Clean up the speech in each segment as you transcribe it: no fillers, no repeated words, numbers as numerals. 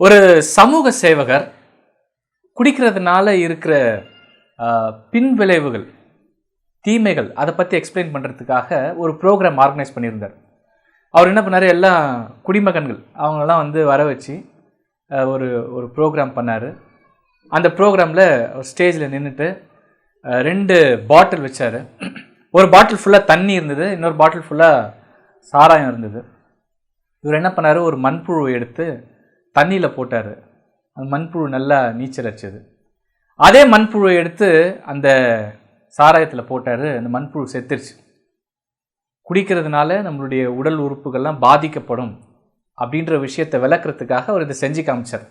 ஒரு சமூக சேவகர் குடிக்கிறதுனால இருக்கிற பின்விளைவுகள், தீமைகள், அதை பற்றி எக்ஸ்பிளைன் பண்ணுறதுக்காக ஒரு ப்ரோக்ராம் ஆர்கனைஸ் பண்ணியிருந்தார். அவர் என்ன பண்ணார், எல்லா குடிமகன்கள் அவங்களெல்லாம் வந்து வர வச்சு ஒரு ஒரு ப்ரோக்ராம் பண்ணார். அந்த ப்ரோக்ராமில் ஒரு ஸ்டேஜில் நின்றுட்டு 2 பாட்டில் வச்சார். ஒரு பாட்டில் ஃபுல்லாக தண்ணி இருந்தது, இன்னொரு பாட்டில் ஃபுல்லாக சாராயம் இருந்தது. இவர் என்ன பண்ணார், ஒரு மண்புழு எடுத்து தண்ணியில் போட்டார். அந்த மண்புழு நல்லா நீச்சல் அடிச்சது. அதே மண்புழுவை எடுத்து அந்த சாராயத்தில் போட்டார். அந்த மண்புழு செத்துருச்சு. குடிக்கிறதுனால நம்மளுடைய உடல் உறுப்புகள்லாம் பாதிக்கப்படும் அப்படின்ற விஷயத்தை விளக்குறதுக்காக அவர் இதை செஞ்சு காமிச்சார்.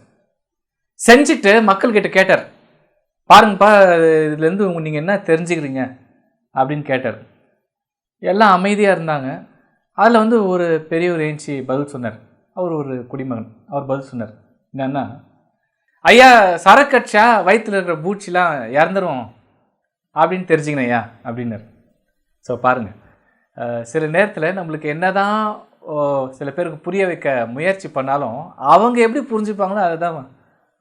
செஞ்சுட்டு மக்கள்கிட்ட கேட்டார், பாருங்கப்பா, இதுலேருந்து நீங்கள் என்ன தெரிஞ்சுக்கிறீங்க அப்படின்னு கேட்டார். எல்லாம் அமைதியாக இருந்தாங்க. அதில் வந்து ஒரு பெரியவர் ஏஞ்சி பதில் சொன்னார். அவர் ஒரு குடிமகன். அவர் பதில் சொன்னார், என்னன்னா, ஐயா, சரக்கடிச்சா வயிற்றில் இருக்கிற பூச்சிலாம் இறந்துடும் அப்படின்னு தெரிஞ்சுக்கணும் ஐயா அப்படின்னார். ஸோ பாருங்கள், சில நேரத்தில் நம்மளுக்கு என்னதான் சில பேருக்கு புரிய வைக்க முயற்சி பண்ணாலும் அவங்க எப்படி புரிஞ்சுப்பாங்களோ அதை தான்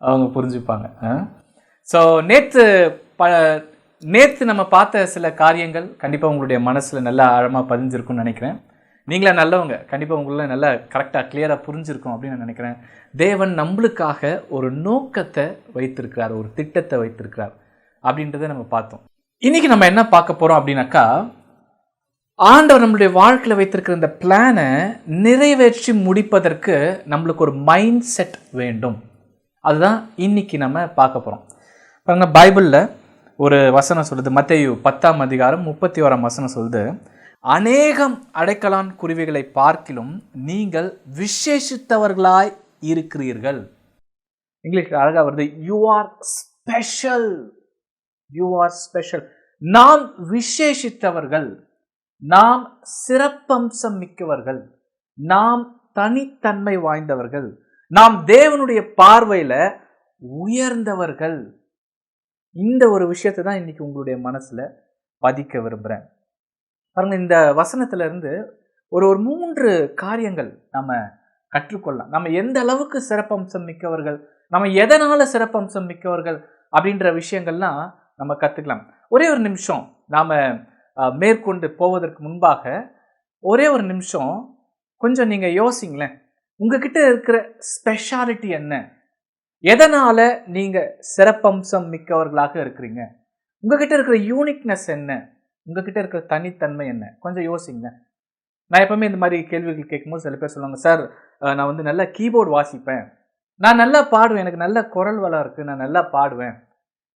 அவங்க புரிஞ்சுப்பாங்க. ஸோ நேற்று நம்ம பார்த்த சில காரியங்கள் கண்டிப்பாக உங்களுடைய மனசில் நல்லா ஆழமாக பதிஞ்சிருக்குன்னு நினைக்கிறேன். நீங்களா நல்லவங்க, கண்டிப்பாக உங்கள நல்லா கரெக்டாக கிளியராக புரிஞ்சிருக்கும் அப்படின்னு நான் நினைக்கிறேன். தேவன் நம்மளுக்காக ஒரு நோக்கத்தை வைத்திருக்கிறார், ஒரு திட்டத்தை வைத்திருக்கிறார் அப்படின்றத நம்ம பார்த்தோம். இன்றைக்கி நம்ம என்ன பார்க்க போகிறோம் அப்படின்னாக்கா, ஆண்டவர் நம்மளுடைய வாழ்க்கையில் வைத்திருக்கிற இந்த பிளானை நிறைவேற்றி முடிப்பதற்கு நம்மளுக்கு ஒரு மைண்ட் செட் வேண்டும். அதுதான் இன்றைக்கி நம்ம பார்க்க போகிறோம். பாருங்க, பைபிளில் ஒரு வசனம் சொல்லுது. மத்தேயு 10ஆம் அதிகாரம் 31ஆம் வசனம் சொல்லுது, அநேகம் அடைக்கலான் குருவிகளை பார்க்கிலும் நீங்கள் விசேஷித்தவர்களாய் இருக்கிறீர்கள். இங்கிலீஷ் அழகா வருது, you are special, you are special. நாம் விசேஷித்தவர்கள், நாம் சிறப்பம்சம் மிக்கவர்கள், நாம் தனித்தன்மை வாய்ந்தவர்கள், நாம் தேவனுடைய பார்வையில உயர்ந்தவர்கள். இந்த ஒரு விஷயத்தை தான் இன்னைக்கு உங்களுடைய மனசுல பதிக்க விரும்புகிறேன். பாருங்க, இந்த வசனத்திலிருந்து ஒரு 3 காரியங்கள் நம்ம கற்றுக்கொள்ளலாம். நம்ம எந்த அளவுக்கு சிறப்பம்சம் மிக்கவர்கள், நம்ம எதனால சிறப்பம்சம் மிக்கவர்கள் அப்படின்ற விஷயங்கள்லாம் நம்ம கற்றுக்கலாம். ஒரே ஒரு நிமிஷம் நாம் மேற்கொண்டு போவதற்கு முன்பாக ஒரே ஒரு நிமிஷம் கொஞ்சம் நீங்கள் யோசிங்களேன். உங்ககிட்ட இருக்கிற ஸ்பெஷாலிட்டி என்ன? எதனால நீங்கள் சிறப்பம்சம் மிக்கவர்களாக இருக்கிறீங்க? உங்ககிட்ட இருக்கிற யூனிக்னஸ் என்ன? உங்ககிட்ட இருக்கிற தனித்தன்மை என்ன? கொஞ்சம் யோசிங்க. நான் எப்பவுமே இந்த மாதிரி கேள்விகள் கேட்கும்போது சில பேர் சொல்லுவாங்க, சார் நான் வந்து நல்லா கீபோர்டு வாசிப்பேன், நான் நல்லா பாடுவேன், எனக்கு நல்ல குரல் வளம் இருக்குது, நான் நல்லா பாடுவேன்.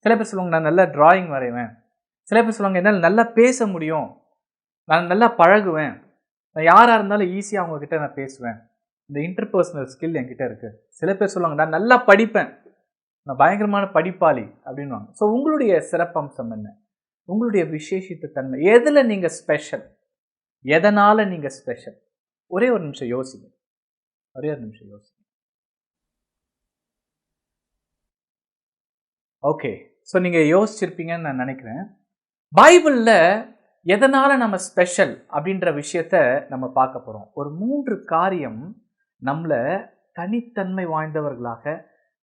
சில பேர் சொல்லுவாங்க, நான் நல்லா டிராயிங் வரைவேன். சில பேர் சொல்லுவாங்க, என்னால் நல்லா பேச முடியும், நான் நல்லா பழகுவேன், நான் யாராக இருந்தாலும் ஈஸியாக அவங்கக்கிட்ட நான் பேசுவேன், இந்த இன்டர்பர்சனல் ஸ்கில் என்கிட்ட இருக்குது. சில பேர் சொல்லுவாங்க, நான் நல்லா படிப்பேன், நான் பயங்கரமான படிப்பாளி அப்படின்வாங்க. ஸோ உங்களுடைய சிறப்பம்சம் என்ன? உங்களுடைய விசேஷித்த தன்மை எதில் நீங்கள் ஸ்பெஷல்? எதனால் நீங்கள் ஸ்பெஷல்? ஒரே ஒரு நிமிஷம் யோசிங்க. ஒரே ஒரு நிமிஷம் யோசிங்க. ஓகே, ஸோ நீங்கள் யோசிச்சிருப்பீங்கன்னு நான் நினைக்கிறேன். பைபிளில் எதனால் நம்ம ஸ்பெஷல் அப்படின்ற விஷயத்த நம்ம பார்க்க போகிறோம். ஒரு 3 காரியம் நம்மளை தனித்தன்மை வாய்ந்தவர்களாக,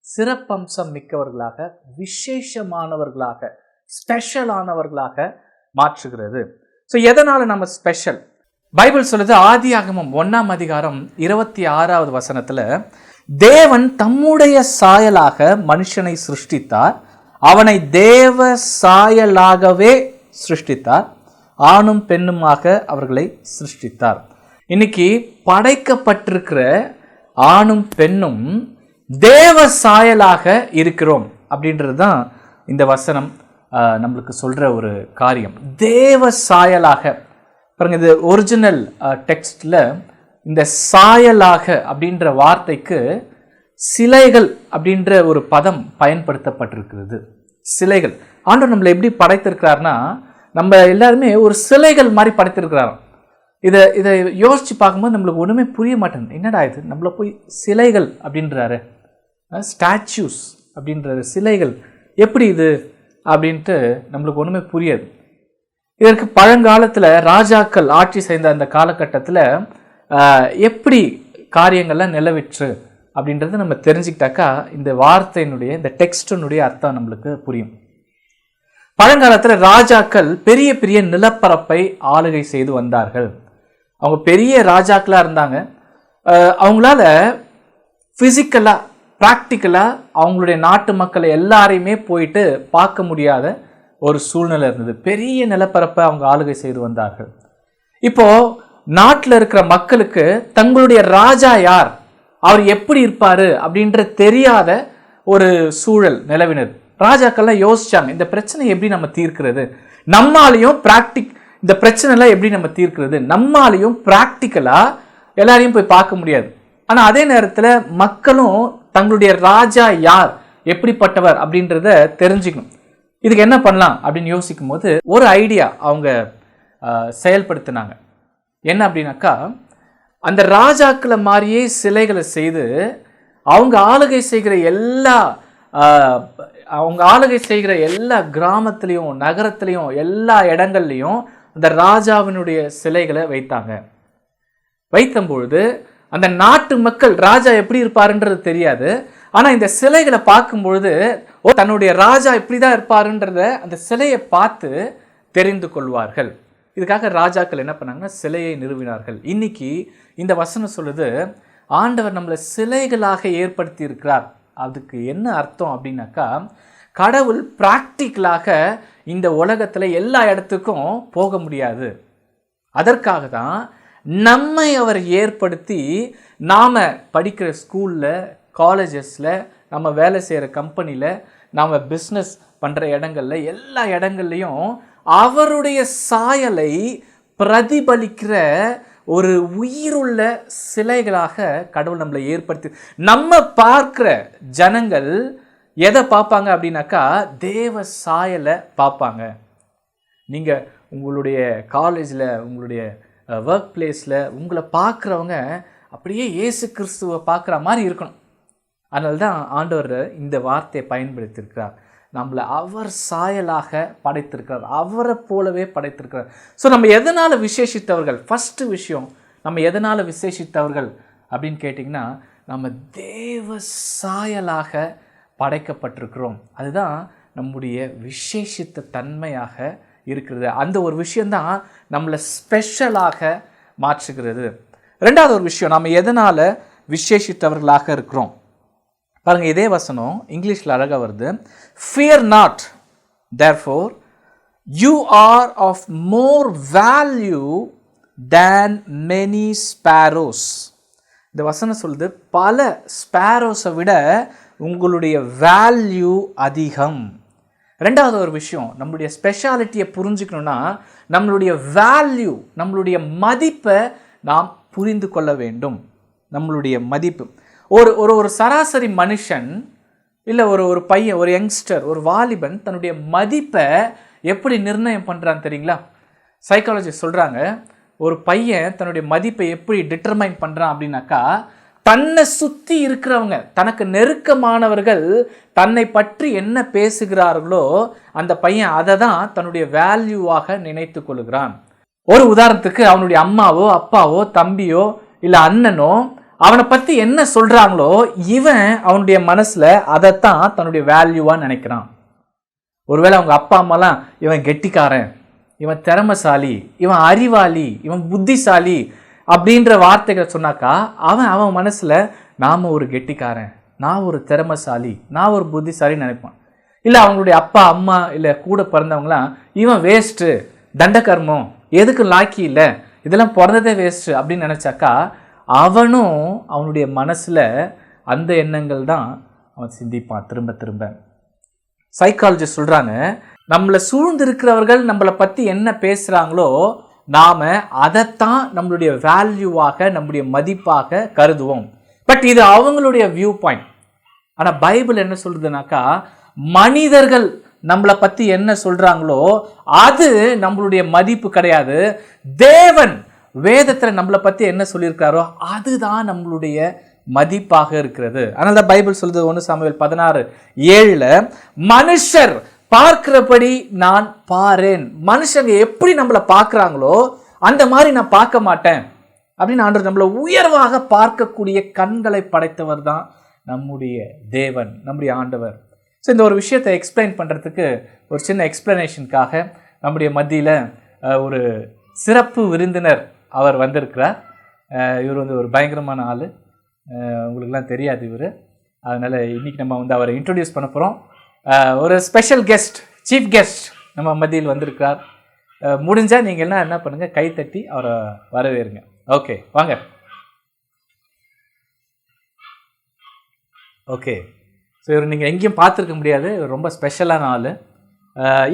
சிறப்பம்சம் மிக்கவர்களாக, விசேஷமானவர்களாக, ஸ்பெஷலானவர்களாக மாற்றுகிறது. ஸோ எதனால நம்ம ஸ்பெஷல்? பைபிள் சொல்லுது, ஆதியாகமம் 1ஆம் அதிகாரம் 26வது வசனத்துல, தேவன் தம்முடைய சாயலாக மனுஷனை சிருஷ்டித்தார், அவனை தேவ சாயலாகவே சிருஷ்டித்தார், ஆணும் பெண்ணுமாக அவர்களை சிருஷ்டித்தார். இன்னைக்கு படைக்கப்பட்டிருக்கிற ஆணும் பெண்ணும் தேவ சாயலாக இருக்கிறோம் அப்படின்றது தான் இந்த வசனம் நம்மளுக்கு சொல்ற ஒரு காரியம். தேவ சாயலாக பாருங்க, இது ஒரிஜினல் டெக்ஸ்ட்ல இந்த சாயலாக அப்படின்ற வார்த்தைக்கு சிலைகள் அப்படின்ற ஒரு பதம் பயன்படுத்தப்பட்டிருக்கிறது. சிலைகள். ஆண்டவர் நம்மளை எப்படி படைத்திருக்கிறார்னா, நம்ம எல்லாருமே ஒரு சிலைகள் மாதிரி படைத்திருக்கிறாராம். இதை யோசிச்சு பார்க்கும்போது நம்மளுக்கு ஒன்றுமே புரிய மாட்டேங்குது. என்னடா இது, நம்மள போய் சிலைகள் அப்படின்றாரு, ஸ்டாச்சூஸ் அப்படின்றாரு, சிலைகள் எப்படி இது அப்படின்ட்டு நம்மளுக்கு ஒன்றுமே புரியாது. இதற்கு பழங்காலத்தில் ராஜாக்கள் ஆட்சி செய்த அந்த காலகட்டத்தில் எப்படி காரியங்கள்லாம் நிலவிற்று அப்படின்றத நம்ம தெரிஞ்சுக்கிட்டாக்கா இந்த வார்த்தையினுடைய, இந்த டெக்ஸ்டினுடைய அர்த்தம் நம்மளுக்கு புரியும். பழங்காலத்தில் ராஜாக்கள் பெரிய பெரிய நிலப்பரப்பை ஆளுகை செய்து வந்தார்கள். அவங்க பெரிய ராஜாக்களாக இருந்தாங்க. அவங்களால ஃபிசிக்கலாக, ப்ராக்டிக்கலாக அவங்களுடைய நாட்டு மக்களை எல்லாரையுமே போயிட்டு பார்க்க முடியாத ஒரு சூழ்நிலை இருந்தது. பெரிய நிலப்பரப்பை அவங்க ஆளுகை செய்து வந்தார்கள். இப்போ நாட்டில் இருக்கிற மக்களுக்கு தங்களுடைய ராஜா யார், அவர் எப்படி இருப்பாரு அப்படின்ற தெரியாத ஒரு சூழல் நிலவினது. ராஜாக்கள்லாம் யோசிச்சாங்க, இந்த பிரச்சனை எப்படி நம்ம தீர்க்கிறது, நம்மாலையும் இந்த பிரச்சனை எல்லாம் எப்படி நம்ம தீர்க்கிறது, நம்மாலையும் ப்ராக்டிக்கலா எல்லாரையும் போய் பார்க்க முடியாது. ஆனா அதே நேரத்தில் மக்களும் தங்களுடைய ராஜா யார், எப்படிப்பட்டவர் அப்படின்றத தெரிஞ்சுக்கணும். இதுக்கு என்ன பண்ணலாம் அப்படின்னு யோசிக்கும் போது ஒரு ஐடியா அவங்க செயல்படுத்தினாங்க. என்ன அப்படின்னாக்கா, அந்த ராஜாக்களை மாதிரியே சிலைகளை செய்து அவங்க ஆளுகை செய்கிற எல்லா கிராமத்திலையும் நகரத்திலையும் எல்லா இடங்கள்லையும் அந்த ராஜாவினுடைய சிலைகளை வைத்தாங்க. வைத்தபொழுது அந்த நாட்டு மக்கள் ராஜா எப்படி இருப்பாருன்றது தெரியாது. ஆனா இந்த சிலைகளை பார்க்கும் பொழுது தன்னுடைய ராஜா இப்படிதான் இருப்பாருன்றத அந்த சிலையை பார்த்து தெரிந்து கொள்வார்கள். இதுக்காக ராஜாக்கள் என்ன பண்ணாங்கன்னா சிலையை நிறுவினார்கள். இன்னைக்கு இந்த வசனம் சொல்லுது, ஆண்டவர் நம்மளை சிலைகளாக ஏற்படுத்தி இருக்கிறார். அதுக்கு என்ன அர்த்தம் அப்படின்னாக்கா, கடவுள் பிராக்டிக்கலாக இந்த உலகத்துல எல்லா இடத்துக்கும் போக முடியாது. அதற்காக தான் நம்மை அவர் ஏற்படுத்தி, நாம படிக்கிற ஸ்கூல்ல, காலேஜஸ்ல, நம்ம வேலை செய்கிற கம்பெனியில், நாம் பிஸ்னஸ் பண்ணுற இடங்கள்ல, எல்லா இடங்கள்லையும் அவருடைய சாயலை பிரதிபலிக்கிற ஒரு உயிருள்ள சிலைகளாக கடவுள் நம்மளை ஏற்படுத்தி, நம்ம பார்க்கிற ஜனங்கள் எதை பார்ப்பாங்க அப்படின்னாக்கா தேவ சாயலை பார்ப்பாங்க. நீங்கள் உங்களுடைய காலேஜில், உங்களுடைய ஒர்க் பிளேஸில் உங்களை பார்க்குறவங்க அப்படியே இயேசு கிறிஸ்துவை பார்க்குற மாதிரி இருக்கணும். அதனால தான் ஆண்டவர் இந்த வார்த்தையை பயன்படுத்தியிருக்கிறார். நம்மளை அவர் சாயலாக படைத்திருக்கிறார், அவரை போலவே படைத்திருக்கிறார். ஸோ நம்ம எதனால் விசேஷித்தவர்கள், ஃபஸ்ட்டு விஷயம் நம்ம எதனால் விசேஷித்தவர்கள் அப்படின்னு கேட்டிங்கன்னா, நம்ம தேவ சாயலாக படைக்கப்பட்டிருக்கிறோம். அதுதான் நம்முடைய விசேஷித்த தன்மையாக இருக்கிறது. அந்த ஒரு விஷயந்தான் நம்மளை ஸ்பெஷலாக மாற்றுகிறது. ரெண்டாவது ஒரு விஷயம், நம்ம எதனால் விசேஷித்தவர்களாக இருக்கிறோம் பாருங்க. இதே வசனம் இங்கிலீஷில் அழகாக வருது. Fear not, therefore you are of more value than many sparrows. இந்த வசனம் சொல்லுது, பல ஸ்பாரோஸை விட உங்களுடைய வேல்யூ அதிகம். ரெண்டாவது ஒரு விஷயம், நம்மளுடைய ஸ்பெஷாலிட்டியை புரிஞ்சுக்கணும்னா நம்மளுடைய வேல்யூ, நம்மளுடைய மதிப்பை நாம் புரிந்து கொள்ள வேண்டும். நம்மளுடைய மதிப்பு, ஒரு சராசரி மனுஷன் இல்லை ஒரு பையன், ஒரு யங்ஸ்டர், ஒரு வாலிபன் தன்னுடைய மதிப்பை எப்படி நிர்ணயம் பண்ணுறான்னு தெரியுங்களா? சைக்காலஜிஸ்ட் சொல்கிறாங்க, ஒரு பையன் தன்னுடைய மதிப்பை எப்படி டிட்டர்மைன் பண்ணுறான் அப்படின்னாக்கா, தன்னை சுற்றி இருக்கிறவங்க, தனக்கு நெருக்கமானவர்கள் தன்னை பற்றி என்ன பேசுகிறார்களோ அந்த பையன் அதை தான் தன்னுடைய வேல்யூவாக நினைத்து கொள்கிறான். ஒரு உதாரணத்துக்கு, அவனுடைய அம்மாவோ அப்பாவோ தம்பியோ இல்லை அண்ணனோ அவனை பற்றி என்ன சொல்கிறாங்களோ இவன் அவனுடைய மனசில் அதைத்தான் தன்னுடைய வேல்யூவாக நினைக்கிறான். ஒருவேளை அவங்க அப்பா அம்மாலாம் இவன் கெட்டிக்காரன், இவன் திறமைசாலி, இவன் அறிவாளி, இவன் புத்திசாலி அப்படின்ற வார்த்தைகளை சொன்னாக்கா அவன் மனசில் நாம் ஒரு கெட்டிக்காரன், நான் ஒரு திறமைசாலி, நான் ஒரு புத்திசாலின்னு நினைப்பான். இல்லை அவங்களுடைய அப்பா அம்மா இல்லை கூட பிறந்தவங்களாம் இவன் வேஸ்ட்டு, தண்டகர்மம், எதுக்கு லாக்கி இல்லை, இதெல்லாம் பிறந்ததே வேஸ்ட்டு அப்படின்னு நினச்சாக்கா அவனும் அவனுடைய மனசில் அந்த எண்ணங்கள் தான் அவன் சிந்திப்பான் திரும்ப திரும்ப. சைக்காலஜிஸ்ட் சொல்கிறாங்க, நம்மளை சூழ்ந்து இருக்கிறவர்கள் நம்மளை பற்றி என்ன பேசுகிறாங்களோ நாம் அதைத்தான் நம்மளுடைய வேல்யூவாக, நம்முடைய மதிப்பாக கருதுவோம். பட் இது அவங்களுடைய வியூ பாயிண்ட். ஆனால் பைபிள் என்ன சொல்றதுனாக்கா, மனிதர்கள் நம்மளை பற்றி என்ன சொல்கிறாங்களோ அது நம்மளுடைய மதிப்பு கிடையாது. தேவன் வேதத்தில் நம்மளை பற்றி என்ன சொல்லியிருக்காரோ அதுதான் நம்மளுடைய மதிப்பாக இருக்கிறது. அதனால தான் பைபிள் சொல்லுது 1 சாமுவேல் 16:7 மனுஷர் பார்க்கிறபடி நான் பாரேன். மனுஷங்க எப்படி நம்மளை பார்க்குறாங்களோ அந்த மாதிரி நான் பார்க்க மாட்டேன் அப்படின்னு ஆண்டவர் நம்மளை உயர்வாக பார்க்கக்கூடிய கண்களை படைத்தவர் தான் நம்முடைய தேவன், நம்முடைய ஆண்டவர். ஸோ இந்த ஒரு விஷயத்தை எக்ஸ்பிளைன் பண்ணுறதுக்கு ஒரு சின்ன எக்ஸ்பிளனேஷனுக்காக நம்முடைய மத்தியில் ஒரு சிறப்பு விருந்தினர் அவர் வந்திருக்கிறார். இவர் ஒரு பயங்கரமான ஆள், உங்களுக்குலாம் தெரியாது இவர். அதனால் இன்றைக்கி நம்ம அவரை இன்ட்ரடியூஸ் பண்ண போகிறோம். ஒரு ஸ்பெஷல் கெஸ்ட், சீஃப் கெஸ்ட் நம்ம மத்தியில் வந்திருக்கிறார். முடிஞ்சால் நீங்கள் என்ன பண்ணுங்கள், கை தட்டி அவரை வரவேறுங்க. ஓகே, வாங்க. ஓகே, ஸோ இவர் நீங்கள் எங்கேயும் பார்த்துருக்க முடியாது, இவர் ரொம்ப ஸ்பெஷலான ஆள்.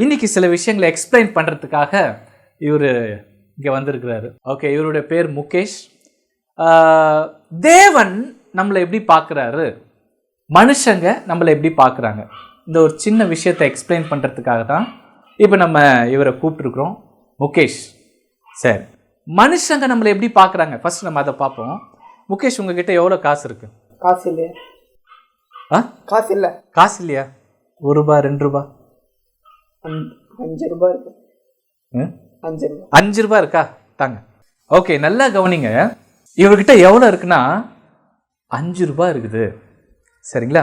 இன்றைக்கி சில விஷயங்களை எக்ஸ்பிளைன் பண்ணுறதுக்காக இவர் இங்கே வந்திருக்கிறாரு. ஓகே, இவருடைய பேர் முகேஷ். தேவன் நம்மளை எப்படி பார்க்குறாரு, மனுஷங்க நம்மளை எப்படி பார்க்குறாங்க, இந்த ஒரு சின்ன விஷயத்தை எக்ஸ்பிளைன் பண்ணுறதுக்காக தான் இப்போ நம்ம இவரை கூப்பிட்டுருக்குறோம். முகேஷ் சார், மனுஷங்க நம்மளை எப்படி பார்க்குறாங்க ஃபர்ஸ்ட் நம்ம அதை பார்ப்போம். முகேஷ், உங்ககிட்ட எவ்வளோ காசு இருக்கு? காசு இல்லையா? காசு இல்லை. காசு இல்லையா? 1 ரூபா 2 ரூபா 5 ரூபா இருக்கு. 5 ரூபா இருக்கா? தாங்க. ஓகே, நல்லா கவனிங்க. இவர்கிட்ட எவ்வளோ இருக்குன்னா 5 ரூபா இருக்குது. சரிங்களா?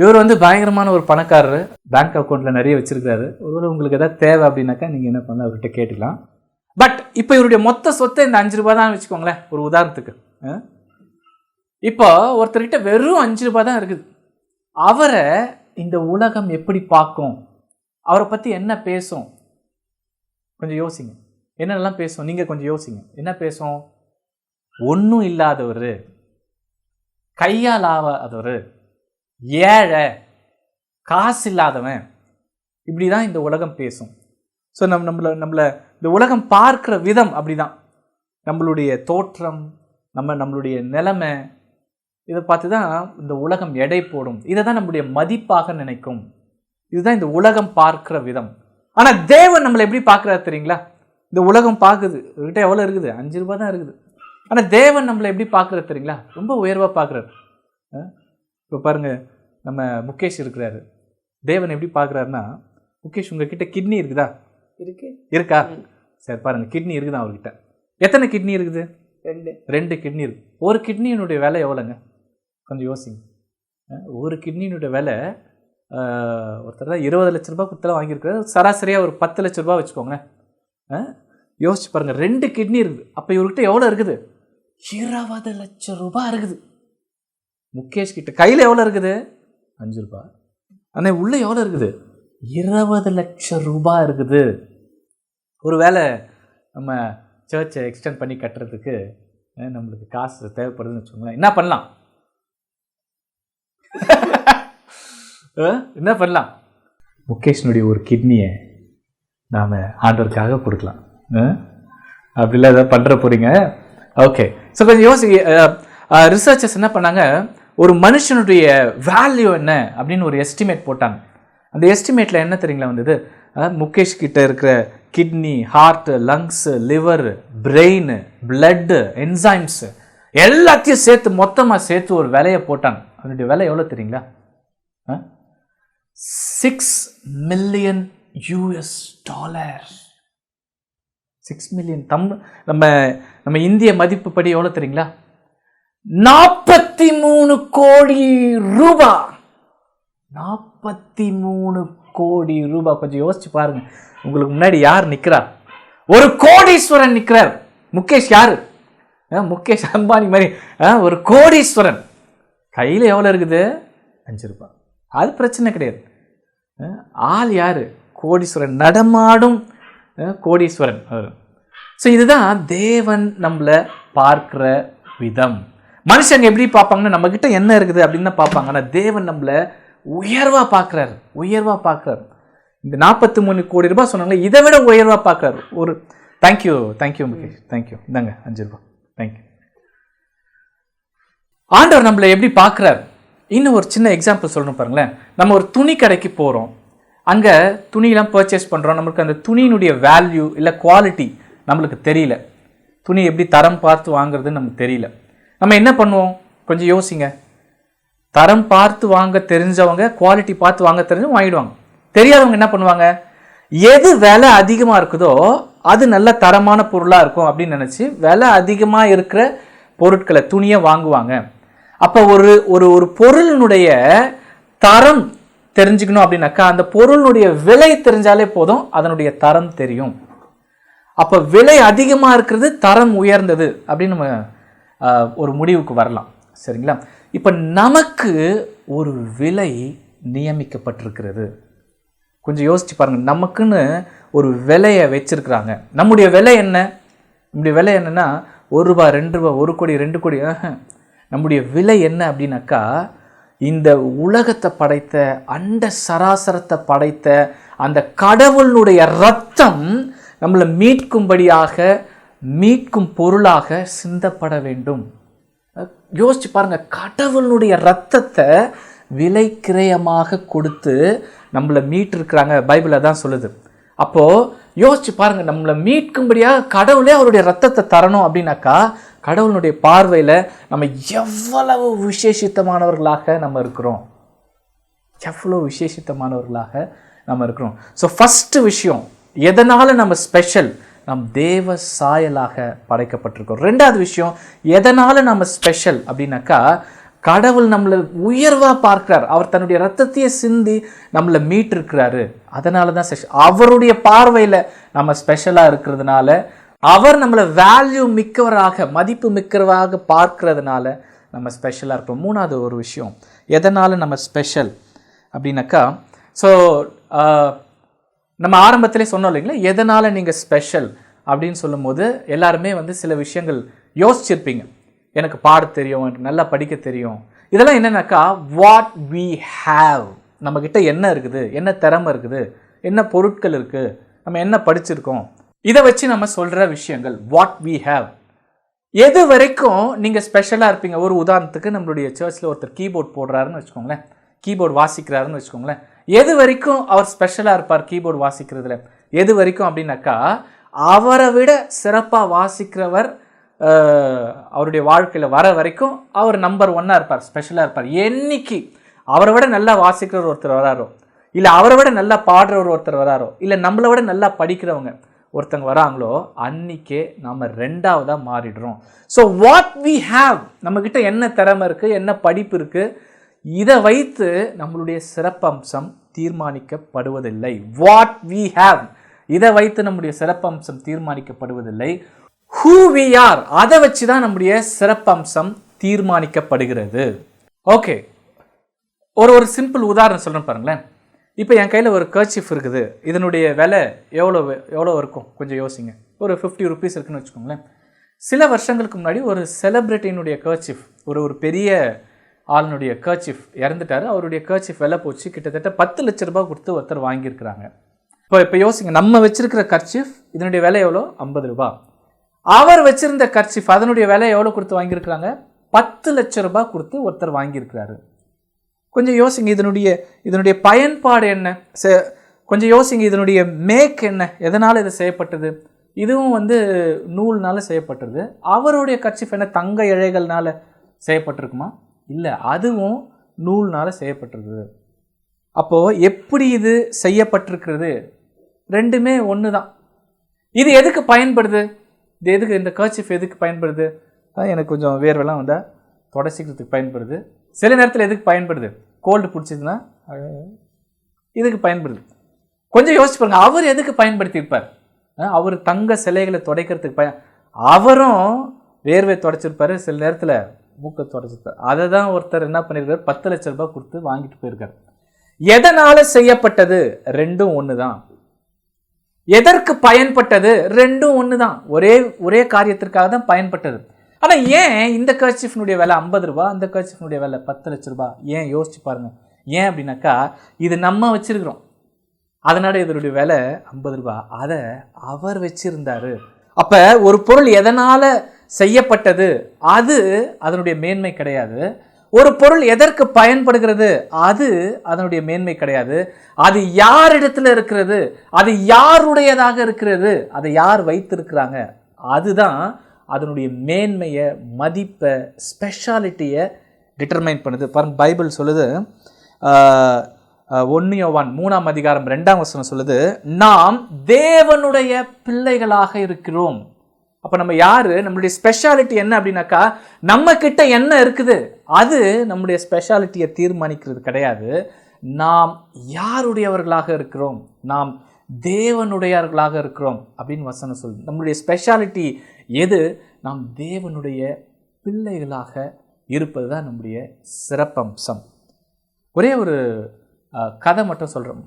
இவர் பயங்கரமான ஒரு பணக்காரர், பேங்க் அக்கௌண்ட்டில் நிறைய வச்சிருக்காரு. ஒருவேளை உங்களுக்கு எதாவது தேவை அப்படின்னாக்கா நீங்கள் என்ன பண்ணலாம், அவர்கிட்ட கேட்டுக்கலாம். பட் இப்போ இவருடைய மொத்த சொத்தை இந்த 5 ரூபா தான் வச்சுக்கோங்களேன், ஒரு உதாரணத்துக்கு. இப்போ ஒருத்தர்கிட்ட வெறும் 5 ரூபா தான் இருக்குது. அவரை இந்த உலகம் எப்படி பார்க்கும், அவரை பற்றி என்ன பேசும், கொஞ்சம் யோசிங்க. என்னென்னலாம் பேசும் நீங்கள் கொஞ்சம் யோசிங்க. என்ன பேசும்? ஒன்றும் இல்லாதவர், கையால் ஆகாதவர், ஏழை, காசு இல்லாதவன், இப்படி தான் இந்த உலகம் பேசும். ஸோ நம்மளை இந்த உலகம் பார்க்குற விதம் அப்படி தான். நம்மளுடைய தோற்றம், நம்மளுடைய நிலைமை, இதை பார்த்து தான் இந்த உலகம் எடை போடும். இதை தான் நம்மளுடைய மதிப்பாக நினைக்கும். இதுதான் இந்த உலகம் பார்க்குற விதம். ஆனால் தேவன் நம்மளை எப்படி பார்க்குறாரு தெரியுங்களா? இந்த உலகம் பார்க்குது, இவர்கிட்ட எவ்வளோ இருக்குது? 5 ரூபா தான் இருக்குது. ஆனால் தேவன் நம்மளை எப்படி பார்க்குறாரு தெரியுங்களா? ரொம்ப உயர்வாக பார்க்குறாரு. இப்போ பாருங்கள், நம்ம முகேஷ் இருக்கிறாரு. தேவன் எப்படி பார்க்குறாருன்னா, முகேஷ் உங்ககிட்ட கிட்னி இருக்குதா? இருக்கா? சரி, பாருங்கள், கிட்னி இருக்குதா அவர்கிட்ட? எத்தனை கிட்னி இருக்குது? 2 கிட்னி இருக்கு. ஒரு கிட்னியினுடைய விலை எவ்வளோங்க? கொஞ்சம் யோசிங்க. ஒரு கிட்னியினுடைய விலை ஒருத்தர் தான் 20 லட்ச ரூபா கொடுத்தலாம் வாங்கியிருக்காரு. சராசரியாக ஒரு 10 லட்ச ரூபா வச்சுக்கோங்களேன். யோசிச்சு பாருங்கள், 2 கிட்னி இருக்குது. அப்போ இவர்கிட்ட எவ்வளோ இருக்குது? 20 லட்ச ரூபா இருக்குது. முகேஷ் கிட்ட கையில் எவ்வளோ இருக்குது? 5 ரூபா. ஆனால் உள்ளே எவ்வளோ இருக்குது? 20 லட்சம் ரூபாய் இருக்குது. ஒரு வேளை நம்ம சர்ச்சை எக்ஸ்டெண்ட் பண்ணி கட்டுறதுக்கு நம்மளுக்கு காசு தேவைப்படுதுன்னு வச்சுக்கோங்களேன். என்ன பண்ணலாம்? என்ன பண்ணலாம்? முகேஷனுடைய ஒரு கிட்னியை நாம் ஆண்டவருக்காக கொடுக்கலாம். அப்படிலாம் ஏதாவது பண்ணுற போகிறீங்க? ஓகே, ஸோ கொஞ்சம் ரிசர்ச்சர்ஸ் என்ன பண்ணாங்க, ஒரு மனுஷனுடைய வேல்யூ என்ன அப்படின்னு ஒரு எஸ்டிமேட் போட்டாங்க. அந்த எஸ்டிமேட்டில் என்ன தெரியுங்களா வந்தது? முகேஷ் கிட்ட இருக்கிற kidney, heart, lungs, liver, brain, blood, enzymes எல்லாத்தையும் சேர்த்து மொத்தமாக சேர்த்து ஒரு விலையை போட்டாங்க. அதனுடைய விலை எவ்வளோ தெரியுங்களா? $6 மில்லியன். 6 மில்லியன் நம்ம இந்திய மதிப்பு படி எவ்வளோ தெரியுங்களா? 43 கோடி ரூபாய். 43 கோடி ரூபாய். கொஞ்சம் யோசிச்சு பாருங்க, உங்களுக்கு முன்னாடி யார் நிற்கிறா? ஒரு கோடீஸ்வரன் நிற்கிறார். முகேஷ் யாரு? முகேஷ் அம்பானி மாதிரி ஒரு கோடீஸ்வரன். கையில் எவ்வளோ இருக்குது? 5 ரூபாய். அது பிரச்சனை கிடையாது. ஆள் யாரு? கோடீஸ்வரன், நடமாடும் கோடீஸ்வரன் அவர். ஸோ இதுதான் தேவன் நம்மளை பார்க்குற விதம். மனுஷங்க எப்படி பார்ப்பாங்கன்னா, நம்மக்கிட்ட என்ன இருக்குது அப்படின்னு தான் பார்ப்பாங்க. ஆனால் தேவன் நம்மளை உயர்வாக பார்க்குறாரு, உயர்வாக பார்க்குறாரு. இந்த 43 கோடி ரூபாய் சொன்னாங்களே, இதை விட உயர்வாக பார்க்குறாரு. ஒரு தேங்க்யூ முகேஷ், தேங்க்யூ. இந்தாங்க 5 ரூபாய், தேங்க்யூ. ஆண்டவர் நம்மளை எப்படி பார்க்குறாரு? இன்னும் ஒரு சின்ன எக்ஸாம்பிள் சொல்லணும் பாருங்களேன். நம்ம ஒரு துணி கடைக்கு போகிறோம், அங்கே துணியெல்லாம் பர்ச்சேஸ் பண்ணுறோம். நம்மளுக்கு அந்த துணியினுடைய வேல்யூ இல்லை குவாலிட்டி நம்மளுக்கு தெரியல. துணி எப்படி தரம் பார்த்து வாங்குறதுன்னு நமக்கு தெரியல. நம்ம என்ன பண்ணுவோம்? கொஞ்சம் யோசிங்க. தரம் பார்த்து வாங்க தெரிஞ்சவங்க, குவாலிட்டி பார்த்து வாங்க தெரிஞ்சவங்க வாங்கிடுவாங்க. தெரியாதவங்க என்ன பண்ணுவாங்க? எது விலை அதிகமாக இருக்குதோ அது நல்ல தரமான பொருளாக இருக்கும் அப்படின்னு நினச்சி விலை அதிகமாக இருக்கிற பொருட்களை, துணியை வாங்குவாங்க. அப்போ ஒரு ஒரு ஒரு பொருளினுடைய தரம் தெரிஞ்சுக்கணும் அப்படின்னாக்கா அந்த பொருளுடைய விலை தெரிஞ்சாலே போதும், அதனுடைய தரம் தெரியும். அப்போ விலை அதிகமாக இருக்கிறது தரம் உயர்ந்தது அப்படின்னு நம்ம ஒரு முடிவுக்கு வரலாம். சரிங்களா? இப்போ நமக்கு ஒரு விலை நியமிக்கப்பட்டிருக்கிறது. கொஞ்சம் யோசிச்சு பாருங்க. நமக்குன்னு ஒரு விலையை வச்சிருக்கிறாங்க. நம்முடைய விலை என்ன? நம்முடைய விலை என்னன்னா 1 ரூபாய், 2 ரூபாய், 1 கோடி, 2 கோடி. நம்முடைய விலை என்ன அப்படின்னாக்கா இந்த உலகத்தை படைத்த, அண்ட சராசரத்தை படைத்த அந்த கடவுளுடைய ரத்தம் நம்மளை மீட்கும்படியாக, மீட்கும் பொருளாக சிந்தப்பட வேண்டும். யோசிச்சு பாருங்க. கடவுளுடைய ரத்தத்தை விலை கிரயமாக கொடுத்து நம்மளை மீட்டிருக்கிறாங்க. பைபிள் தான் சொல்லுது. அப்போ யோசிச்சு பாருங்க. நம்மளை மீட்கும்படியாக கடவுளே அவருடைய ரத்தத்தை தரணும் அப்படின்னாக்கா கடவுளுடைய பார்வையில் நம்ம எவ்வளவு விசேஷித்தமானவர்களாக நம்ம இருக்கிறோம். எவ்வளோ விசேஷித்தமானவர்களாக நம்ம இருக்கிறோம். ஸோ ஃபஸ்ட்டு விஷயம், எதனால் நம்ம ஸ்பெஷல்? நம் தேவ சாயலாக படைக்கப்பட்டிருக்கோம். ரெண்டாவது விஷயம், எதனால் நம்ம ஸ்பெஷல் அப்படின்னாக்கா கடவுள் நம்மளை உயர்வாக பார்க்கிறார். அவர் தன்னுடைய ரத்தத்தையே சிந்தி நம்மளை மீட்டிருக்கிறாரு. அதனால தான் அவருடைய பார்வையில் நம்ம ஸ்பெஷலாக இருக்கிறதுனால, அவர் நம்மளை வேல்யூ மிக்கவராக, மதிப்பு மிக்கவராக பார்க்கறதுனால நம்ம ஸ்பெஷலாக இருக்கிறோம். மூணாவது ஒரு விஷயம், எதனால் நம்ம ஸ்பெஷல் அப்படின்னாக்கா, ஸோ நம்ம ஆரம்பத்திலே சொன்னோம் இல்லைங்களா, எதனால் நீங்கள் ஸ்பெஷல் அப்படின்னு சொல்லும்போது எல்லாருமே வந்து சில விஷயங்கள் யோசிச்சிருப்பீங்க. எனக்கு பாட தெரியும், எனக்கு நல்லா படிக்க தெரியும். இதெல்லாம் என்னன்னாக்கா வாட் வி ஹாவ், நம்மக்கிட்ட என்ன இருக்குது, என்ன திறமை இருக்குது, என்ன பொருட்கள் இருக்குது, நம்ம என்ன படிச்சிருக்கோம், இதை வச்சு நம்ம சொல்கிற விஷயங்கள் வாட் வி ஹாவ். எது வரைக்கும் நீங்கள் ஸ்பெஷலாக இருப்பீங்க? ஒரு உதாரணத்துக்கு நம்மளுடைய சர்ச்சில் ஒருத்தர் கீபோர்ட் போடுறாருன்னு வச்சுக்கோங்களேன், கீபோர்டு வாசிக்கிறாருன்னு வச்சுக்கோங்களேன். எது வரைக்கும் அவர் ஸ்பெஷலாக இருப்பார் கீபோர்டு வாசிக்கிறதுல? எது வரைக்கும் அப்படின்னாக்கா அவரை விட சிறப்பாக வாசிக்கிறவர் அவருடைய வாழ்க்கையில் வர வரைக்கும் அவர் நம்பர் 1 இருப்பார், ஸ்பெஷலாக இருப்பார். என்னைக்கு அவரை விட நல்லா வாசிக்கிறவர் ஒருத்தர் வராரோ, இல்லை அவரை விட நல்லா பாடுறவர் ஒருத்தர் வராரோ, இல்லை நம்மளை விட நல்லா படிக்கிறவங்க ஒருத்தங்க வராங்களோ, அன்னைக்கே நம்ம 2ஆவதாக மாறிடுறோம். ஸோ வாட் வி ஹாவ், நம்மக்கிட்ட என்ன திறமை இருக்குது, என்ன படிப்பு இருக்குது, இதை வைத்து நம்மளுடைய சிறப்பம்சம் தீர்மானிக்கப்படுவதில்லை. வாட் வி ஹாவ், இதை வைத்து நம்முடைய சிறப்பம்சம் தீர்மானிக்கப்படுவதில்லை. who we are, அதை வச்சு தான் நம்முடைய சிறப்பம்சம் தீர்மானிக்கப்படுகிறது. ஓகே, ஒரு சிம்பிள் உதாரணம் சொல்கிறேன் பாருங்களேன். இப்போ என் கையில் ஒரு கர்ச்சீஃப் இருக்குது. இதனுடைய விலை எவ்வளோ இருக்கும் கொஞ்சம் யோசிங்க. ஒரு 50 rupees இருக்குன்னு வச்சுக்கோங்களேன். சில வருஷங்களுக்கு முன்னாடி ஒரு செலிப்ரிட்டியினுடைய கர்ச்சீஃப், ஒரு பெரிய ஆளுனுடைய கர்ச்சீஃப் இறந்துட்டார். அவருடைய கர்ச்சீஃப் விலை போச்சு, கிட்டத்தட்ட 10 லட்ச ரூபாய் கொடுத்து ஒருத்தர் வாங்கியிருக்கிறாங்க. இப்போ யோசிங்க, நம்ம வச்சிருக்கிற கர்ச்சீஃப் இதனுடைய விலை எவ்வளோ? 50 ரூபாய். அவர் வச்சிருந்த கர்ச்சீஃப் அதனுடைய விலை எவ்வளோ கொடுத்து வாங்கியிருக்கிறாங்க? 10 லட்ச ரூபாய் கொடுத்து ஒருத்தர் வாங்கியிருக்கிறாரு. கொஞ்சம் யோசிங்க, இதனுடைய பயன்பாடு என்ன? கொஞ்சம் யோசிங்க, இதனுடைய மேக் என்ன? எதனால் இது செய்யப்பட்டது? இதுவும் வந்து நூல்னால செய்யப்பட்டது. அவருடைய கர்ச்சீஃப் என்ன தங்க இழைகள்னால செய்யப்பட்டிருக்குமா? இல்லை, அதுவும் நூல்னால செய்யப்பட்டிருக்குது. அப்போது எப்படி இது செய்யப்பட்டிருக்கிறது? ரெண்டுமே ஒன்று தான். இது எதுக்கு பயன்படுது? இது எதுக்கு, இந்த கர்ச்சீஃப் எதுக்கு பயன்படுது? எனக்கு கொஞ்சம் வேர்வெல்லாம் வந்தால் தொடச்சிக்கிறதுக்கு பயன்படுது. சில நேரத்தில் எதுக்கு பயன்படுது? கோல்டு பிடிச்சதுன்னா இதுக்கு பயன்படுது. கொஞ்சம் யோசிச்சு பாருங்க, அவர் எதுக்கு பயன்படுத்தியிருப்பார்? அவர் தங்க சிலைகளை துடைக்கிறதுக்கு அவரும் வேர்வை துடைச்சிருப்பாரு, சில நேரத்தில் மூக்கை துடைச்சிருப்பார். அதை தான் ஒருத்தர் என்ன பண்ணியிருக்காரு? 10 லட்ச ரூபாய் கொடுத்து வாங்கிட்டு போயிருக்காரு. எதனால செய்யப்பட்டது? ரெண்டும் ஒன்று தான். எதற்கு பயன்பட்டது? ரெண்டும் ஒன்று தான். ஒரே காரியத்திற்காக தான் பயன்பட்டது. ஆனால் ஏன் இந்த கர்ச்சீஃப்னுடைய விலை 50 ரூபாய், அந்த கர்ச்சீஃப்னுடைய விலை 10 லட்ச ரூபாய்? ஏன் யோசிச்சு பாருங்க. ஏன் அப்படின்னாக்கா இது நம்ம வச்சிருக்கிறோம், அதனால இதனுடைய விலை 50 ரூபாய். அதை அவர் வச்சிருந்தாரு. அப்ப ஒரு பொருள் எதனால செய்யப்பட்டது அது அதனுடைய மேன்மை கிடையாது. ஒரு பொருள் எதற்கு பயன்படுகிறது அது அதனுடைய மேன்மை கிடையாது. அது யாரிடத்துல இருக்கிறது, அது யாருடையதாக இருக்கிறது, அதை யார் வைத்திருக்கிறாங்க, அதுதான் அதனுடைய மேன்மையை, மதிப்பை, ஸ்பெஷாலிட்டியை டிட்டர்மைன் பண்ணுது. பாருங்க, பைபிள் சொல்லுது, 1 யோவான் 3:2 சொல்லுது, நாம் தேவனுடைய பிள்ளைகளாக இருக்கிறோம். அப்போ நம்ம யாரு? நம்மளுடைய ஸ்பெஷாலிட்டி என்ன அப்படின்னாக்கா, நம்ம கிட்ட என்ன இருக்குது அது நம்முடைய ஸ்பெஷாலிட்டியை தீர்மானிக்கிறது கிடையாது. நாம் யாருடையவர்களாக இருக்கிறோம்? நாம் தேவனுடையவர்களாக இருக்கிறோம் அப்படின்னு வசனம் சொல்லுது. நம்மளுடைய ஸ்பெஷாலிட்டி எது? நாம் தேவனுடைய பிள்ளைகளாக இருப்பது தான் நம்முடைய சிறப்பம்சம். ஒரே ஒரு கதை மட்டும் சொல்கிறோம்.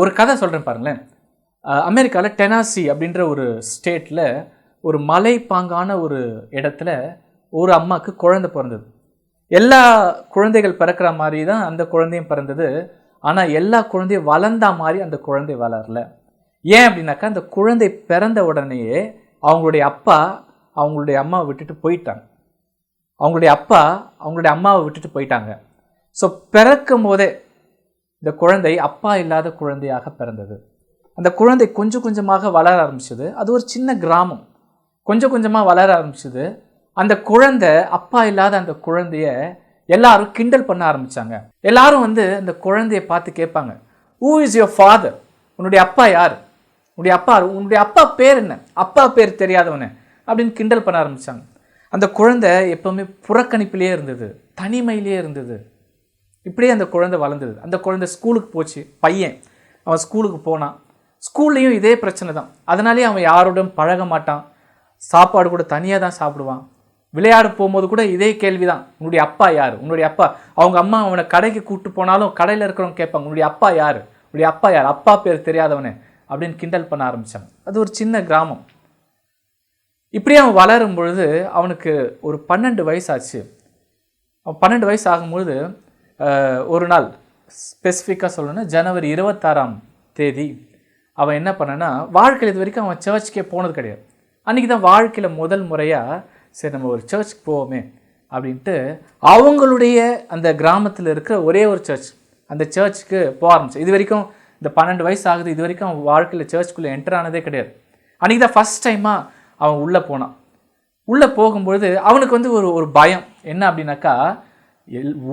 ஒரு கதை சொல்கிறேன் பாருங்களேன். அமெரிக்காவில் டெனாசி அப்படின்ற ஒரு ஸ்டேட்டில் ஒரு மலைப்பாங்கான ஒரு இடத்துல ஒரு அம்மாவுக்கு குழந்தை பிறந்தது. எல்லா குழந்தைகள் பிறக்கிற மாதிரி தான் அந்த குழந்தையும் பிறந்தது. ஆனால் எல்லா குழந்தையும் வளர்ந்தா மாதிரி அந்த குழந்தை வளரல. ஏன் அப்படின்னாக்கா, அந்த குழந்தை பிறந்த உடனேயே அவங்களுடைய அப்பா அவங்களுடைய அம்மாவை விட்டுட்டு போயிட்டாங்க. அவங்களுடைய அம்மாவை விட்டுட்டு போயிட்டாங்க. ஸோ பிறக்கும் போதே இந்த குழந்தை அப்பா இல்லாத குழந்தையாக பிறந்தது. அந்த குழந்தை கொஞ்சம் கொஞ்சமாக வளர ஆரம்பிச்சது. அது ஒரு சின்ன கிராமம். கொஞ்சம் கொஞ்சமாக வளர ஆரம்பிச்சது. அந்த குழந்தை, அப்பா இல்லாத அந்த குழந்தைய எல்லாரும் கிண்டல் பண்ண ஆரம்பித்தாங்க. எல்லாரும் அந்த குழந்தைய பார்த்து கேட்பாங்க, ஹூ இஸ் யுவர் ஃபாதர்? உன்னுடைய அப்பா யார்? உன்னுடைய அப்பா பேர் என்ன? அப்பா பேர் தெரியாதவனே அப்படின்னு கிண்டல் பண்ண ஆரம்பித்தாங்க. அந்த குழந்தை எப்பவுமே புறக்கணிப்பிலே இருந்தது, தனிமையிலே இருந்தது. இப்படியே அந்த குழந்தை வளர்ந்தது. அந்த குழந்தை ஸ்கூலுக்கு போச்சு. பையன் அவன் ஸ்கூலுக்கு போனான். ஸ்கூல்லையும் இதே பிரச்சனை தான். அதனாலே அவன் யாரோடும் பழக மாட்டான். சாப்பாடு கூட தனியாக தான் சாப்பிடுவான். விளையாட போகும்போது கூட இதே கேள்வி தான், உன்னுடைய அப்பா யார்? உன்னுடைய அப்பா. அவங்க அம்மா அவனை கடைக்கு கூப்பிட்டு போனாலும் கடையில் இருக்கிறவங்க கேட்பாங்க, உன்னுடைய அப்பா யார்? உன்னுடைய அப்பா யார்? அப்பா பேர் தெரியாதவனே அப்படின்னு கிண்டல் பண்ண ஆரம்பித்தாங்க. அது ஒரு சின்ன கிராமம். இப்படியே அவன் வளரும் பொழுது அவனுக்கு ஒரு 12 வயசு ஆச்சு. அவன் 12 வயசு ஆகும்பொழுது ஒரு நாள், ஸ்பெசிஃபிக்காக சொல்லணும்னா ஜனவரி 26 அவன் என்ன பண்ணனா, வாழ்க்கையில் இது வரைக்கும் அவன் சர்ச்சுக்கே போனது கிடையாது. அன்றைக்கி தான் வாழ்க்கையில் முதல் முறையாக சரி நம்ம ஒரு சர்ச்சுக்கு போவோமே அப்படின்ட்டு அவங்களுடைய அந்த கிராமத்தில் இருக்கிற ஒரே ஒரு சர்ச், அந்த சர்ச்சுக்கு போக ஆரம்பிச்சு. இது வரைக்கும் இந்த 12 வயசு ஆகுது, இது வரைக்கும் அவன் வாழ்க்கையில் சர்ச்சுக்குள்ளே என்டர் ஆனதே கிடையாது. அன்றைக்கி தான் ஃபஸ்ட் டைமாக அவன் உள்ளே போனான். உள்ளே போகும்பொழுது அவனுக்கு ஒரு பயம். என்ன அப்படின்னாக்கா,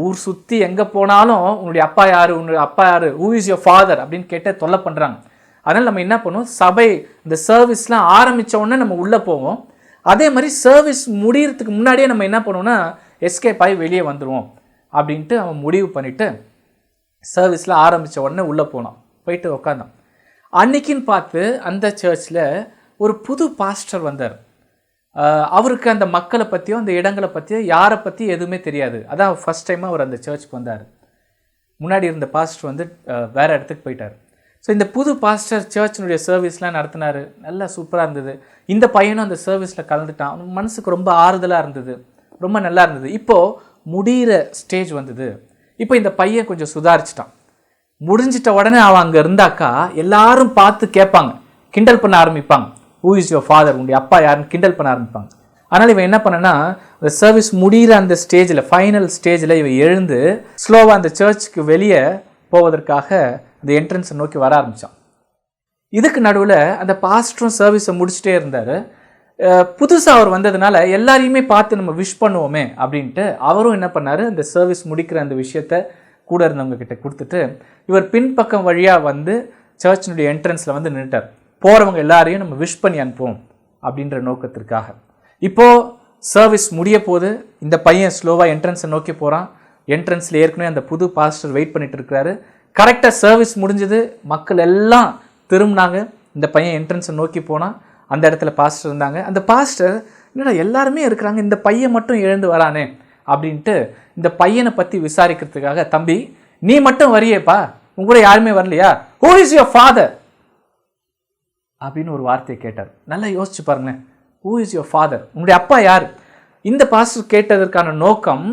ஊர் சுற்றி எங்கே போனாலும் உன்னுடைய அப்பா யார், ஹூ இஸ் யுவர் ஃபாதர் அப்படின்னு கேட்ட தொல்லை பண்ணுறாங்க. அதனால் நம்ம என்ன பண்ணுவோம், சபை இந்த சர்வீஸ்லாம் ஆரம்பித்த உடனே நம்ம உள்ளே போவோம். அதே மாதிரி சர்வீஸ் முடியறதுக்கு முன்னாடியே நம்ம என்ன பண்ணுவோம்னா எஸ்கேப் ஆகி வெளியே வந்துடுவோம் அப்படின்ட்டு அவன் முடிவு பண்ணிவிட்டு சர்வீஸில் ஆரம்பித்த உடனே உள்ளே போனான். போயிட்டு உட்காந்தான். அன்னைக்குன்னு பார்த்து அந்த சர்ச்சில் ஒரு புது பாஸ்டர் வந்தார். அவருக்கு அந்த மக்களை பற்றியோ அந்த இடங்களை பற்றியோ யாரை பற்றி எதுவுமே தெரியாது. அதான் ஃபஸ்ட் டைமாக அவர் அந்த சர்ச்சுக்கு வந்தார். முன்னாடி இருந்த பாஸ்டர் வேறு இடத்துக்கு போயிட்டார். ஸோ இந்த புது பாஸ்டர் சர்ச்சினுடைய சர்வீஸ்லாம் நடத்தினார். நல்லா சூப்பராக இருந்தது. இந்த பையனும் அந்த சர்வீஸில் கலந்துட்டான். அவன் மனசுக்கு ரொம்ப ஆறுதலாக இருந்தது, ரொம்ப நல்லா இருந்தது. இப்போது முடிகிற ஸ்டேஜ் வந்தது. இப்போ இந்த பையன் கொஞ்சம் சுதாரிச்சிட்டான். முடிஞ்சிட்ட உடனே அவன் அங்கே இருந்தாக்கா எல்லாரும் பார்த்து கேட்பாங்க, கிண்டல் பண்ண ஆரம்பிப்பாங்க. Who is your father? உங்களுடைய அப்பா யாருன்னு கிண்டல் பண்ண ஆரம்பிப்பாங்க. அதனால் இவன் என்ன பண்ணனா, அந்த சர்வீஸ் முடிகிற அந்த ஸ்டேஜில், ஃபைனல் ஸ்டேஜில் இவன் எழுந்து ஸ்லோவாக அந்த சர்ச்சுக்கு வெளியே போவதற்காக அந்த என்ட்ரன்ஸை நோக்கி வர ஆரம்பித்தான். இதுக்கு நடுவில் அந்த பாஸ்டரும் சர்வீஸை முடிச்சுட்டே இருந்தார். புதுசாக அவர் வந்ததுனால எல்லாரையுமே பார்த்து நம்ம விஷ் பண்ணுவோமே அப்படின்ட்டு அவரும் என்ன பண்ணார், அந்த சர்வீஸ் முடிக்கிற அந்த விஷயத்த கூட இருந்தவங்க கிட்ட கொடுத்துட்டு இவர் பின்பக்கம் வழியாக சர்ச்சினுடைய என்ட்ரன்ஸில் நின்றுட்டார். போகிறவங்க எல்லாரையும் நம்ம விஷ் பண்ணி அனுப்புவோம் அப்படின்ற நோக்கத்திற்காக. இப்போது சர்வீஸ் முடிய போது இந்த பையன் ஸ்லோவாக என்ட்ரன்ஸை நோக்கி போகிறான். என்ட்ரன்ஸில் ஏற்கனவே அந்த புது பாஸ்டர் வெயிட் பண்ணிட்டு இருக்கிறாரு. கரெக்டாக சர்வீஸ் முடிஞ்சது, மக்கள் எல்லாம் திரும்பினாங்க. இந்த பையன் என்ட்ரன்ஸை நோக்கி போனான். அந்த இடத்துல பாஸ்டர் இருந்தாங்க. அந்த பாஸ்டர், என்னடா எல்லாருமே இருக்கிறாங்க, இந்த பையன் மட்டும் எழுந்து வரானே அப்படின்ட்டு இந்த பையனை பற்றி விசாரிக்கிறதுக்காக, தம்பி நீ மட்டும் வரியேப்பா, உங்க கூட யாருமே வரலையா? ஹூ இஸ் யுவர் ஃபாதர் அப்படின்னு ஒரு வார்த்தையை கேட்டார். நல்லா யோசிச்சு பாருங்களேன். Who is your father? உன்னுடைய அப்பா யார்? இந்த பாஸ்டர் கேட்டதற்கான நோக்கம்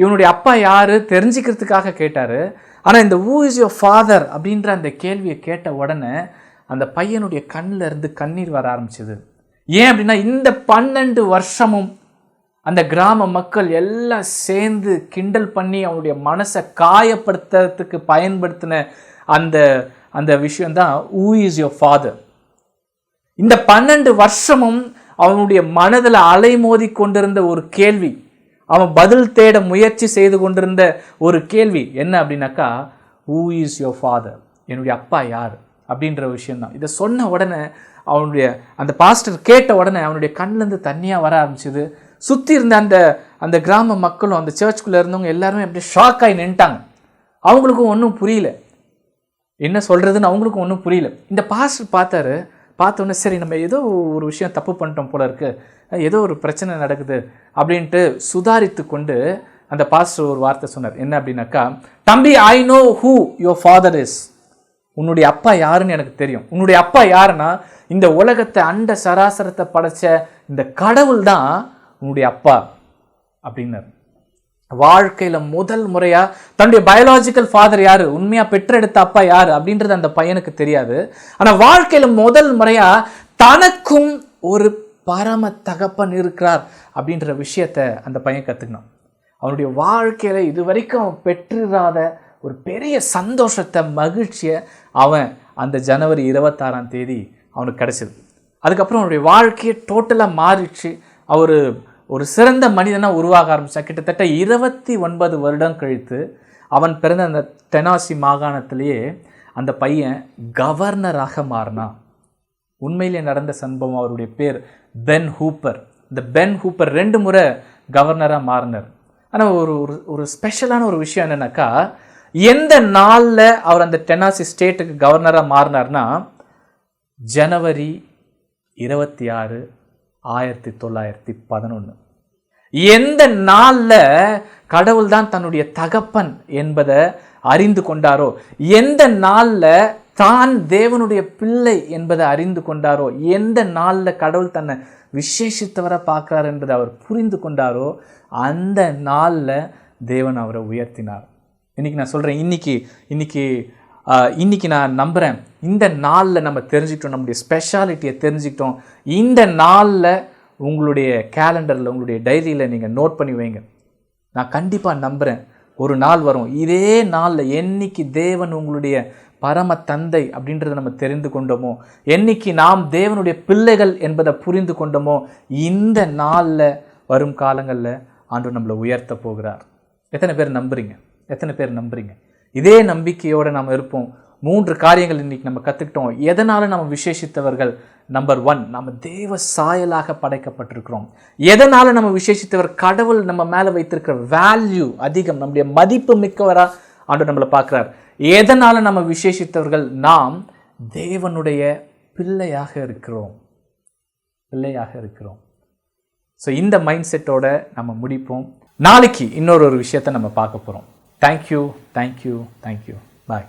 இவனுடைய அப்பா யார் தெரிஞ்சுக்கிறதுக்காக கேட்டார். ஆனால் இந்த ஹூ இஸ் யுவர் ஃபாதர் அப்படின்ற அந்த கேள்வியை கேட்ட உடனே அந்த பையனுடைய கண்ணில் இருந்து கண்ணீர் வர ஆரம்பிச்சது. ஏன் அப்படின்னா, இந்த 12 வருஷமும் அந்த கிராம மக்கள் எல்லாம் சேர்ந்து கிண்டல் பண்ணி அவனுடைய மனசை காயப்படுத்துறதுக்கு பயன்படுத்தின அந்த அந்த விஷயம்தான் ஹூ இஸ் யுவர் ஃபாதர். இந்த 12 வருஷமும் அவனுடைய மனதில் அலைமோதி கொண்டிருந்த ஒரு கேள்வி, அவன் பதில் தேட முயற்சி செய்து கொண்டிருந்த ஒரு கேள்வி என்ன அப்படின்னாக்கா, ஹூ இஸ் யுவர் ஃபாதர், என்னுடைய அப்பா யார் அப்படின்ற விஷயம்தான். இதை சொன்ன உடனே அவனுடைய அந்த பாஸ்டர் கேட்ட உடனே அவனுடைய கண்ணிலேருந்து தண்ணியாக வர ஆரம்பிச்சுது. சுற்றி இருந்த அந்த கிராம மக்களும் அந்த சர்ச்சுக்குள்ளே இருந்தவங்க எல்லாருமே அப்படியே ஷாக் ஆகி நின்ட்டாங்க. அவங்களுக்கும் ஒன்றும் புரியல, என்ன சொல்கிறதுன்னு அவங்களுக்கும் ஒன்றும் புரியல. இந்த பாஸ்டர் பார்த்தோன்னே சரி நம்ம ஏதோ ஒரு விஷயம் தப்பு பண்ணிட்டோம் போல இருக்குது, ஏதோ ஒரு பிரச்சனை நடக்குது அப்படின்ட்டு சுதாரித்து கொண்டு அந்த பாஸ்டர் ஒரு வார்த்தை சொன்னார். என்ன அப்படின்னாக்கா, தம்பி, I know who your father is. உன்னுடைய அப்பா யாருன்னு எனக்கு தெரியும். உன்னுடைய அப்பா யாருன்னா, இந்த உலகத்தை அண்ட சராசரத்தை படைச்ச இந்த கடவுள் தான் உன்னுடைய அப்பா அப்படின்னார். வாழ்க்கையில முதல் முறையா தன்னுடைய பயாலஜிக்கல் ஃபாதர் யாரு, உண்மையா பெற்றெடுத்த அப்பா யாரு அப்படின்றது அந்த பையனுக்கு தெரியாது. ஆனா வாழ்க்கையில முதல் முறையா தனக்கும் ஒரு பரம தகப்பன் இருக்கிறார் அப்படின்ற விஷயத்த அந்த பையன் கத்துக்கணும். அவனுடைய வாழ்க்கையில இதுவரைக்கும் அவன் பெற்றிராத ஒரு பெரிய சந்தோஷத்தை, மகிழ்ச்சியை அவன் அந்த ஜனவரி 26ஆம் தேதி அவனுக்கு கிடைச்சது. அதுக்கப்புறம் அவனுடைய வாழ்க்கையை டோட்டலாக மாறிடுச்சு. அவர் ஒரு சிறந்த மனிதனாக உருவாக ஆரம்பித்தான். கிட்டத்தட்ட 29 வருடம் கழித்து அவன் பிறந்த அந்த டெனாசி மாகாணத்திலேயே அந்த பையன் கவர்னராக மாறினான். உண்மையிலே நடந்த சம்பவம். அவருடைய பேர் பென் ஹூப்பர். இந்த பென் ஹூப்பர் 2 முறை கவர்னராக மாறினார். ஆனால் ஒரு ஸ்பெஷலான ஒரு விஷயம் என்னன்னாக்கா, எந்த நாளில் அவர் அந்த டெனாசி ஸ்டேட்டுக்கு கவர்னராக மாறினார்னா, ஜனவரி 26, 1911. எந்த நாளில் கடவுள் தான் தன்னுடைய தகப்பன் என்பதை அறிந்து கொண்டாரோ, எந்த நாளில் தான் தேவனுடைய பிள்ளை என்பதை அறிந்து கொண்டாரோ, எந்த நாளில் கடவுள் தன்னை விசேஷித்தவரை பார்க்கிறார் என்பதை அவர் புரிந்து கொண்டாரோ, அந்த நாளில் தேவன் அவரை உயர்த்தினார். இன்னைக்கு நான் சொல்கிறேன், இன்னைக்கு நான் நம்புகிறேன், இந்த நாளில் நம்ம தெரிஞ்சுக்கிட்டோம், நம்முடைய ஸ்பெஷாலிட்டியை தெரிஞ்சுக்கிட்டோம். இந்த நாளில் உங்களுடைய கேலண்டரில், உங்களுடைய டைரியில் நீங்கள் நோட் பண்ணி வைங்க. நான் கண்டிப்பாக நம்புகிறேன், ஒரு நாள் வரும், இதே நாளில் என்னைக்கு தேவன் உங்களுடைய பரம தந்தை அப்படின்றத நம்ம தெரிந்து கொண்டோமோ, என்னைக்கு நாம் தேவனுடைய பிள்ளைகள் என்பதை புரிந்து கொண்டோமோ, இந்த நாளில் வரும் காலங்களில் ஆண்டவர் நம்மளை உயர்த்த போகிறார். எத்தனை பேர் நம்புறீங்க? இதே நம்பிக்கையோடு நாம் இருப்போம். 3 காரியங்கள் இன்னைக்கு நம்ம கற்றுக்கிட்டோம். எதனால நம்ம விசேஷித்தவர்கள்? நம்பர் 1, நம்ம தேவ சாயலாக படைக்கப்பட்டிருக்கிறோம். எதனால நம்ம விசேஷித்தவர்? கடவுள் நம்ம மேலே வைத்திருக்கிற வேல்யூ அதிகம், நம்முடைய மதிப்பு மிக்கவராக ஆண்டவர் நம்மளை பார்க்குறார். எதனால நம்ம விசேஷித்தவர்கள்? நாம் தேவனுடைய பிள்ளையாக இருக்கிறோம். ஸோ இந்த மைண்ட் செட்டோட நம்ம முடிப்போம். நாளைக்கு இன்னொரு விஷயத்தை நம்ம பார்க்க போகிறோம். தேங்க்யூ. பாய்.